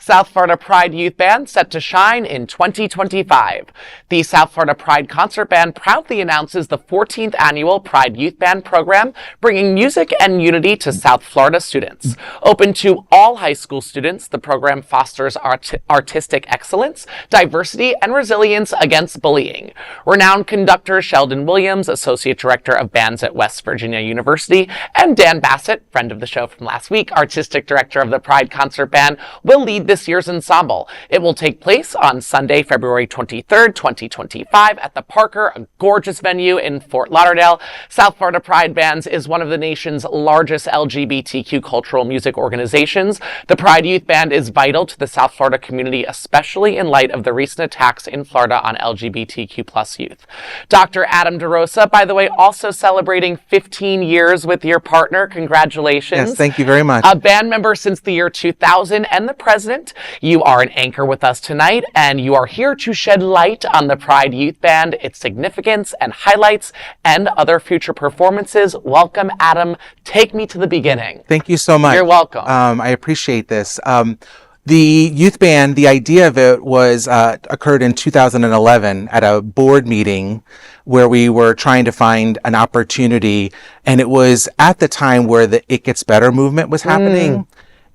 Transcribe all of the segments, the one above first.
South Florida Pride Youth Band set to shine in 2025. The South Florida Pride Concert Band proudly announces the 14th annual Pride Youth Band program, bringing music and unity to South Florida students. Open to all high school students, the program fosters artistic excellence, diversity, and resilience against bullying. Renowned conductor Cheldon Williams, Associate Director of Bands at West Virginia University, and Dan Bassett, friend of the show from last week, Artistic Director of the Pride Concert Band, will lead this year's ensemble. It will take place on Sunday, February 23rd, 2025 at the Parker, a gorgeous venue in Fort Lauderdale. South Florida Pride Bands is one of the nation's largest LGBTQ cultural music organizations. The Pride Youth Band is vital to the South Florida community, especially in light of the recent attacks in Florida on LGBTQ+ youth. Dr. Adam DeRosa, by the way, also celebrating 15 years with your partner. Congratulations. Yes, thank you very much. A band member since the year 2000 and the president. You are an anchor with us tonight, and you are here to shed light on the Pride Youth Band, its significance and highlights, and other future performances. Welcome, Adam. Take me to the beginning. Thank you so much. You're welcome. I appreciate this. The youth band, the idea of it was occurred in 2011 at a board meeting where we were trying to find an opportunity, and it was at the time where the It Gets Better movement was happening.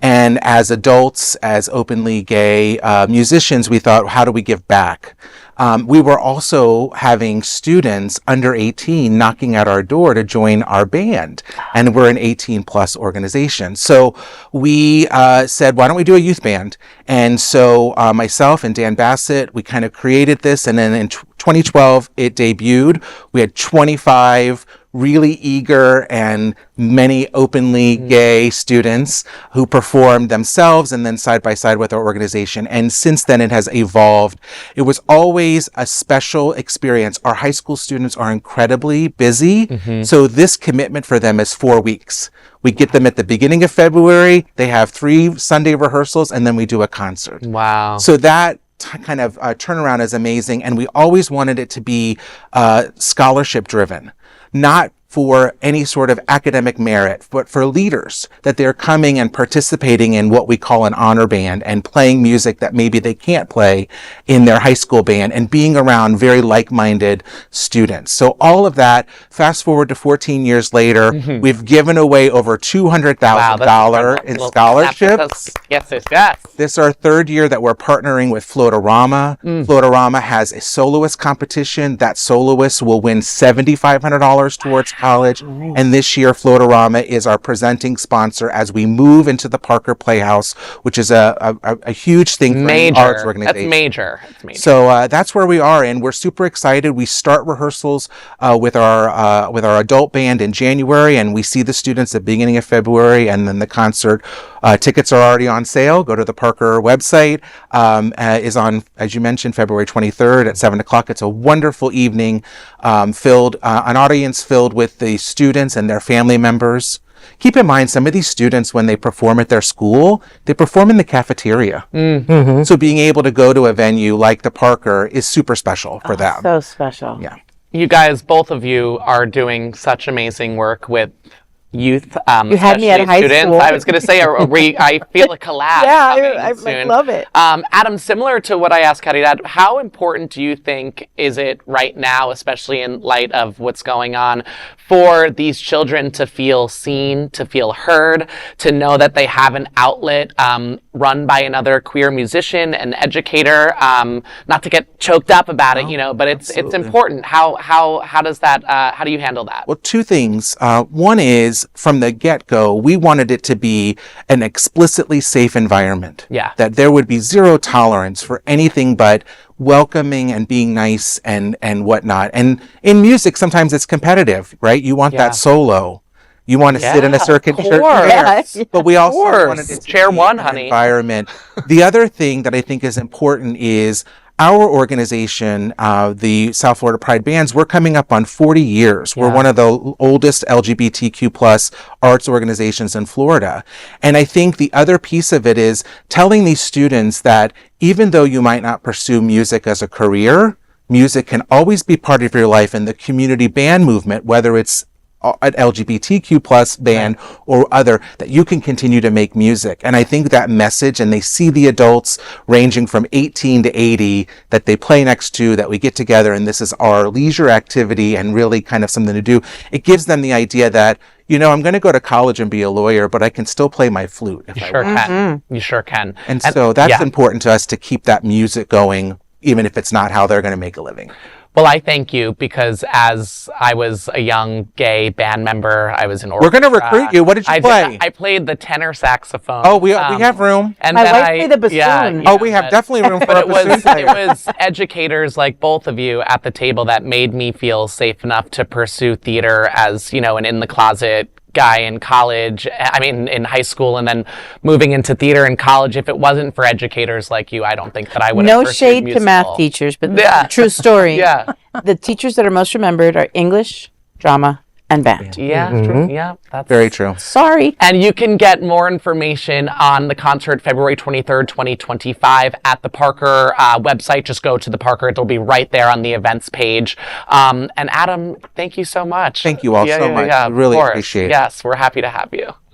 And as adults, as openly gay musicians, we thought, how do we give back? We were also having students under 18 knocking at our door to join our band. And we're an 18+ organization. So we said, why don't we do a youth band? And so myself and Dan Bassett, we kind of created this. And then in 2012, it debuted. We had 25 really eager and many openly gay students who performed themselves and then side by side with our organization. And since then it has evolved. It was always a special experience. Our high school students are incredibly busy. So this commitment for them is 4 weeks. We get them at the beginning of February. They have 3 Sunday rehearsals and then we do a concert. Wow. So that kind of turnaround is amazing. And we always wanted it to be scholarship driven. Not for any sort of academic merit, but for leaders, that they're coming and participating in what we call an honor band and playing music that maybe they can't play in their high school band and being around very like-minded students. So all of that, fast forward to 14 years later, we've given away over $200,000 in scholarships. Yes. This is our 3rd year that we're partnering with Floatorama. Floatorama has a soloist competition. That soloist will win $7,500 towards college. And this year, Floatorama is our presenting sponsor as we move into the Parker Playhouse, which is a huge thing for any arts organization. That's major. So that's where we are, and we're super excited. We start rehearsals with our adult band in January, and we see the students at the beginning of February, and then the concert. Tickets are already on sale. Go to the Parker website. Is on, as you mentioned, February 23rd at 7 o'clock. It's a wonderful evening, an audience filled with the students and their family members. Keep in mind, some of these students, when they perform at their school, they perform in the cafeteria. So being able to go to a venue like the Parker is super special for them. So special. Yeah. You guys, both of you, are doing such amazing work with youth, you had me at high students. School. I was going to say, I feel a collab. I love it. Adam, similar to what I asked Caridad, how important do you think is it right now, especially in light of what's going on, for these children to feel seen, to feel heard, to know that they have an outlet run by another queer musician and educator, not to get choked up about it, but it's important. How does that, how do you handle that? Well, 2 things. One is, from the get-go, we wanted it to be an explicitly safe environment. Yeah. That there would be zero tolerance for anything but welcoming and being nice and whatnot. And in music, sometimes it's competitive, right? You want that solo. You want to sit in a certain chair. But we also wanted it to chair be one, an honey. environment. The other thing that I think is important is our organization, the South Florida Pride Bands, we're coming up on 40 years. We're one of the oldest LGBTQ+ arts organizations in Florida. And I think the other piece of it is telling these students that even though you might not pursue music as a career, music can always be part of your life, and the community band movement, whether it's an LGBTQ plus band or other, that you can continue to make music. And I think that message, and they see the adults ranging from 18 to 80 that they play next to, that we get together and this is our leisure activity and really kind of something to do. It gives them the idea that, you know, I'm going to go to college and be a lawyer, but I can still play my flute. You sure can. You sure can. And so that's important to us, to keep that music going, even if it's not how they're going to make a living. Well, I thank you, because as I was a young gay band member, I was in orchestra. We're going to recruit you. What did you play? I played the tenor saxophone. Oh, we have room. And My then wife played the bassoon. Oh, we have definitely room for a bassoon player. It was educators like both of you at the table that made me feel safe enough to pursue theater as, you know, an in-the-closet guy in college, in high school, and then moving into theater in college. If it wasn't for educators like you, I don't think that I would have No pursued shade musical. to math teachers, but true story. Yeah. The teachers that are most remembered are English, drama, and band. Yeah, true. Yeah, that's very true. Sorry. And you can get more information on the concert February 23rd, 2025 at the Parker website. Just go to the Parker. It'll be right there on the events page. And Adam, thank you so much. Thank you all so much. Yeah, I really appreciate it. Yes, we're happy to have you.